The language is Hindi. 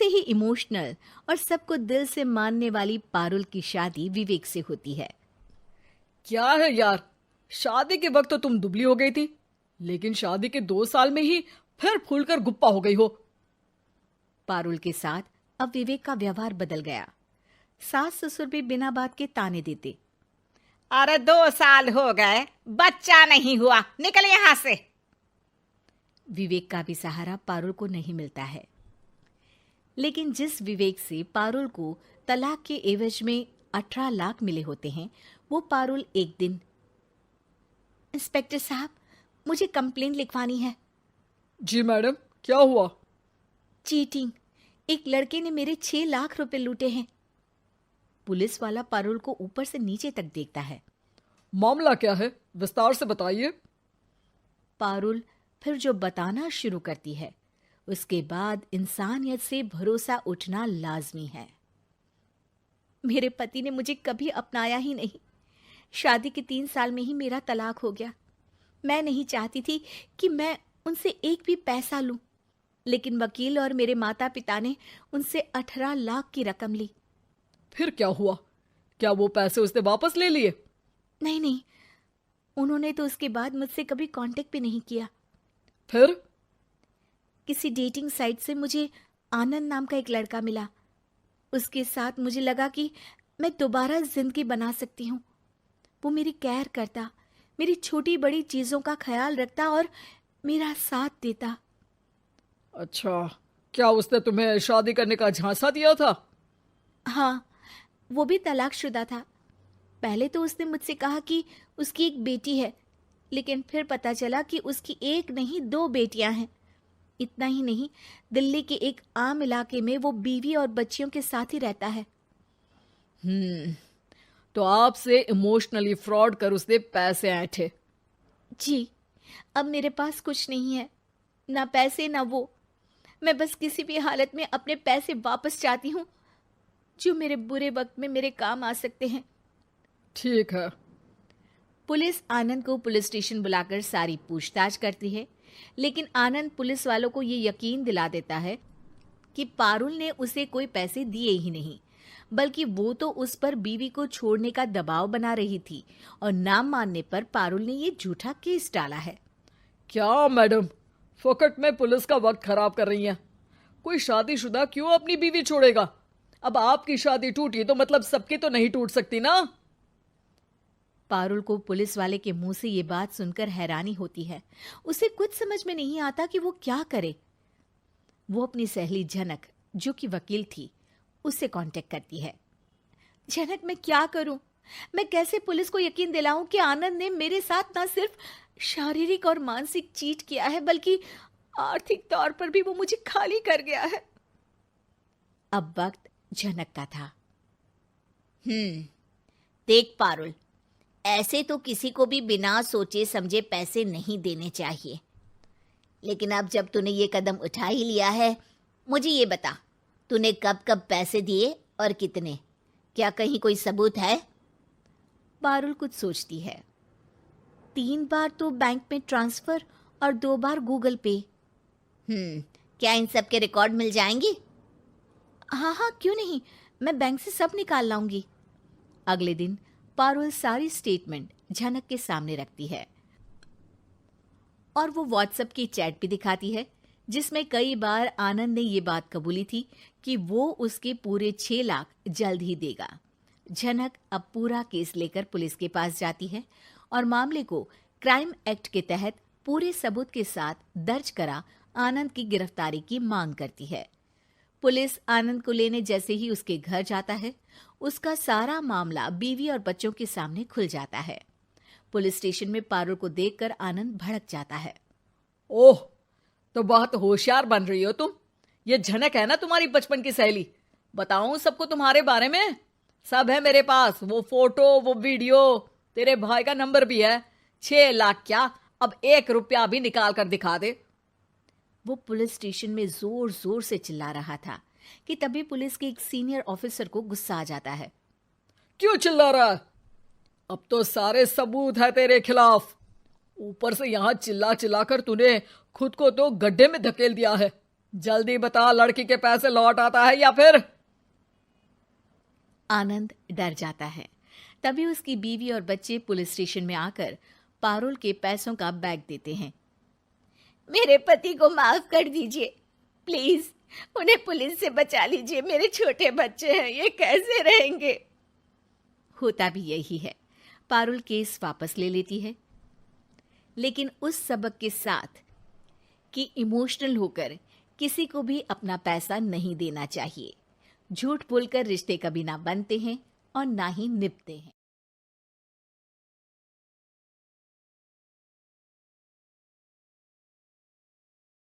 ही इमोशनल और सबको दिल से मानने वाली पारुल की शादी विवेक से होती है। क्या है यार, शादी के वक्त तो तुम दुबली हो गई थी, लेकिन शादी के 2 साल में ही फिर फूलकर गुप्पा हो गई हो। पारुल के साथ अब विवेक का व्यवहार बदल गया। सास ससुर भी बिना बात के ताने देते। अरे 2 साल हो गए, बच्चा नहीं हुआ, निकल यहां से। विवेक का भी सहारा पारुल को नहीं मिलता है। लेकिन जिस विवेक से पारुल को तलाक के एवज में 18 लाख मिले होते हैं, वो पारुल एक दिन, इंस्पेक्टर साहब, मुझे कंप्लेंट लिखवानी है। जी मैडम, क्या हुआ? चीटिंग, एक लड़के ने मेरे 6 लाख रुपए लूटे हैं। पुलिस वाला पारुल को ऊपर से नीचे तक देखता है। मामला क्या है, विस्तार से बताइए। पारुल फिर जो बताना शुरू करती है, उसके बाद इंसानियत से भरोसा उठना लाजमी है। मेरे पति ने मुझे कभी अपनाया ही नहीं। शादी के 3 साल में ही मेरा तलाक हो गया। मैं नहीं चाहती थी कि मैं उनसे एक भी पैसा लूं, लेकिन वकील और मेरे माता पिता ने उनसे 18 लाख की रकम ली। फिर क्या हुआ? क्या वो पैसे उसने वापस ले लिए? नहीं, उन्होंने तो उसके बाद मुझसे कभी कांटेक्ट भी नहीं किया। फिर? किसी डेटिंग साइट से मुझे आनंद नाम का एक लड़का मिला। उसके साथ मुझे लगा कि मैं दोबारा जिंदगी बना सकती हूँ। वो मेरी केयर करता, मेरी छोटी बड़ी चीजों का ख्याल रखता और मेरा साथ देता। अच्छा, क्या उसने तुम्हें शादी करने का झांसा दिया था? हाँ, वो भी तलाकशुदा था। पहले तो उसने मुझसे कहा कि उसकी एक बेटी है, लेकिन फिर पता चला कि उसकी एक नहीं 2 बेटियां हैं। इतना ही नहीं, दिल्ली के एक आम इलाके में वो बीवी और बच्चियों के साथ ही रहता है। तो आपसे इमोशनली फ्रॉड कर उसने पैसे ऐंठे? जी, अब मेरे पास कुछ नहीं है, ना पैसे ना वो। मैं बस किसी भी हालत में अपने पैसे वापस चाहती हूँ, जो मेरे बुरे वक्त में मेरे काम आ सकते हैं। ठीक है। पुलिस आनंद को पुलिस स्टेशन बुलाकर सारी पूछताछ करती है, लेकिन आनंद पुलिस वालों को ये यकीन दिला देता है कि पारुल ने उसे कोई पैसे दिए ही नहीं, बल्कि वो तो उस पर बीवी को छोड़ने का दबाव बना रही थी और ना मानने पर पारुल ने ये झूठा केस डाला है। क्या मैडम, फोकट में पुलिस का वक्त खराब कर रही हैं? कोई शादीशुदा क्यों अपनी बीवी छोड़ेगा? अब आपकी शादी टूटी तो मतलब सबकी तो नहीं टूट सकती ना। पारुल को पुलिस वाले के मुंह से ये बात सुनकर हैरानी होती है। उसे कुछ समझ में नहीं आता कि वो क्या करे। वो अपनी सहेली झनक, जो कि वकील थी, उससे कांटेक्ट करती है। झनक, मैं क्या करूं? मैं कैसे पुलिस को यकीन दिलाऊं कि आनंद ने मेरे साथ ना सिर्फ शारीरिक और मानसिक चीट किया है, बल्कि आर्थिक तौर पर भी वो मुझे खाली कर गया है। अब वक्त झनक का था। देख पारुल, ऐसे तो किसी को भी बिना सोचे समझे पैसे नहीं देने चाहिए, लेकिन अब जब तूने ये कदम उठा ही लिया है, मुझे ये बता, तूने कब कब पैसे दिए और कितने? क्या कहीं कोई सबूत है? पारुल कुछ सोचती है। 3 बार तो बैंक में ट्रांसफर और 2 बार गूगल पे। क्या इन सब के रिकॉर्ड मिल जाएंगे? हाँ, क्यों नहीं, मैं बैंक से सब निकाल लाऊंगी। अगले दिन पारुल सारी स्टेटमेंट झनक के सामने रखती है और वो व्हाट्सएप की चैट भी दिखाती है, जिसमें कई बार आनंद ने ये बात कबूली थी कि वो उसके पूरे 6 लाख जल्द ही देगा। झनक अब पूरा केस लेकर पुलिस के पास जाती है और मामले को क्राइम एक्ट के तहत पूरे सबूत के साथ दर्ज करा आनंद की गिरफ्तारी की मांग करती है। पुलिस आनंद को लेने जैसे ही उसके घर जाता है, उसका सारा मामला बीवी और बच्चों के सामने खुल जाता है। पुलिस स्टेशन में पारुल को देखकर आनंद भड़क जाता है। ओह, तो बहुत होशियार बन रही हो तुम। ये झनक है ना तुम्हारी बचपन की सहेली? बताऊं सबको तुम्हारे बारे में? सब है मेरे पास, वो फोटो, वो वीडियो, तेरे भाई का नंबर भी है। 6 लाख क्या, अब 1 रुपया भी निकाल कर दिखा दे। वो पुलिस स्टेशन में जोर जोर से चिल्ला रहा था कि तभी पुलिस के एक सीनियर ऑफिसर को गुस्सा आ जाता है। क्यों चिल्ला रहा है? अब तो सारे सबूत है तेरे खिलाफ। ऊपर से यहां चिल्ला चिल्ला कर तूने खुद को तो गड्ढे में धकेल दिया है। जल्दी बता, लड़की के पैसे लौट आता है या फिर? आनंद डर जाता है। तभी उसकी बीवी और बच्चे पुलिस स्टेशन में आकर पारुल के पैसों का बैग देते हैं। मेरे पति को माफ कर दीजिए, प्लीज उन्हें पुलिस से बचा लीजिए। मेरे छोटे बच्चे हैं, ये कैसे रहेंगे? होता भी यही है। पारुल केस वापस ले लेती है, लेकिन उस सबक के साथ कि इमोशनल होकर किसी को भी अपना पैसा नहीं देना चाहिए। झूठ बोलकर रिश्ते कभी ना बनते हैं और ना ही निभते हैं।